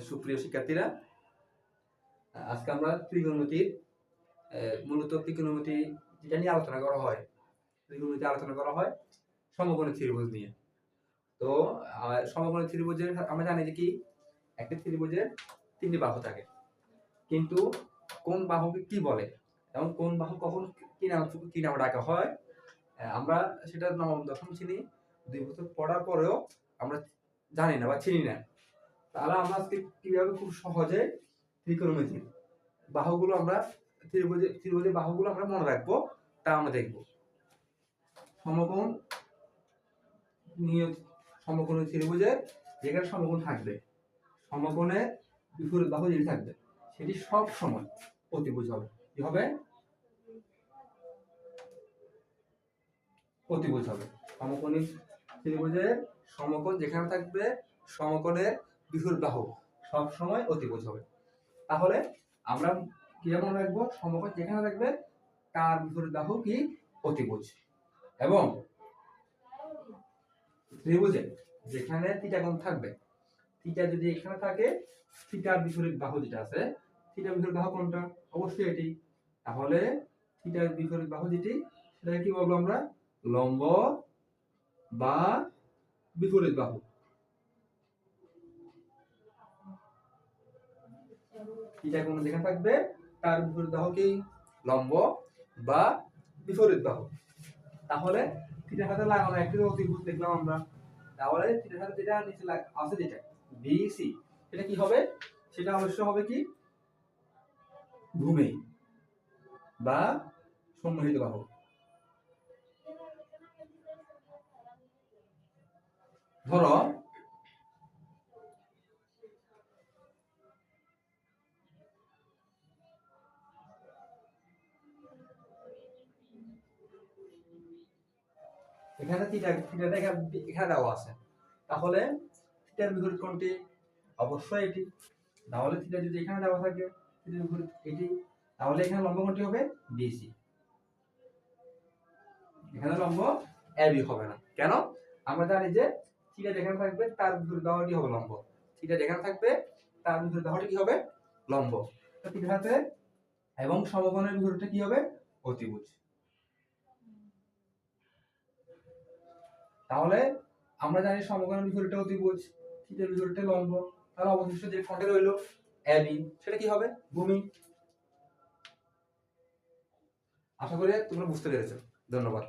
সুপ্রিয় শিক্ষার্থীরা, আজকে আমরা ত্রিকোণমিতির মূলত ত্রিকোণমিতি যেটা নিয়ে আলোচনা করা হয়, সমকোণী ত্রিভুজ নিয়ে। তো সমকোণী ত্রিভুজের আমরা জানি যে কি একটা ত্রিভুজের তিনটি বাহু থাকে, কিন্তু কোন বাহুকে কি বলে এবং কোন বাহু কখন কি নামে ডাকা হয় আমরা সেটা নবম দশম শ্রেণী 2 বছর পড়ার পরেও আমরা জানি না বা চিনি না। তাহলে আমরা আজকে কিভাবে খুব সহজে ত্রিকোণমিতির বাহুগুলো আমরা ত্রিভুজের বাহুগুলো আমরা মনে রাখবো তা আমরা দেখব। সমকোণী ত্রিভুজের যেখানে সমকোণ থাকবে, সমকোণের বিপরীত বাহু যেটি থাকবে সেটি সব সময় অতিভুজ হবে। কি হবে? অতিভুজ হবে। সমকোণী ত্রিভুজের সমকোণ যেখানে থাকবে, সমকোণের বিপরীত বাহু সব সময় অতিভুজ হবে। তাহলে আমরা কি মনে রাখবো? সমকোণ যেখানে থাকবে তার বিপরীত বাহু কি? অতিভুজ। এবং ত্রিভুজে যেখানে থিটা কোণ থাকবে, থিটা যদি এখানে থাকে, থিটার বিপরীত বাহু যেটা আছে, থিটার বিপরীত বাহু কোনটা? অবশ্যই এটি। তাহলে থিটার বিপরীত বাহু যেটি সেটাকে কি বলবো আমরা? লম্ব বা বিপরীত বাহু। থিটা কোণ যেখানে থাকবে তার বিপরীত বাহু কি? লম্ব বা বিপরীত বাহু। তাহলে থিটার সাথে লাগানো একটি অতিভুজ দেখলাম আমরা। তাহলে থিটার সাথে যেটা নিচে আছে যেটা বিসি, সেটা কি হবে? সেটা অবশ্যই হবে কি? ভূমি বা সম্মোহিত বাহু। ধরো এখানে থিটাটা এখানে দেওয়া আছে, তাহলে থিটার বিপরীত কোণটি? অবশ্যই এটি। তাহলে থিটা যদি এখানে দেওয়া থাকে, থিটার বিপরীত এটি, তাহলে এখানে লম্ব কোণটি হবে বিসি। এখানে লম্ব এবি হবে না। কেন? আমরা জানি যে থিটা যেখানে থাকবে তার বিপরীত বাহুটি হবে লম্ব। থিটা যেখানে থাকবে তার বিপরীত বাহুটি কি হবে? লম্ব। তো থিটার সাথে এবং সমকোণের বিপরীতটা কি হবে? অতিভুজ। তাহলে আমরা জানি সমকোণের বিপরীতটা অতিভুজ, থিটার বিপরীতটা লম্ব। তাহলে অবশিষ্ট যে কোণটা রইল এবি, সেটা কি হবে? ভূমি। আশা করি তোমরা বুঝতে পেরেছো। ধন্যবাদ।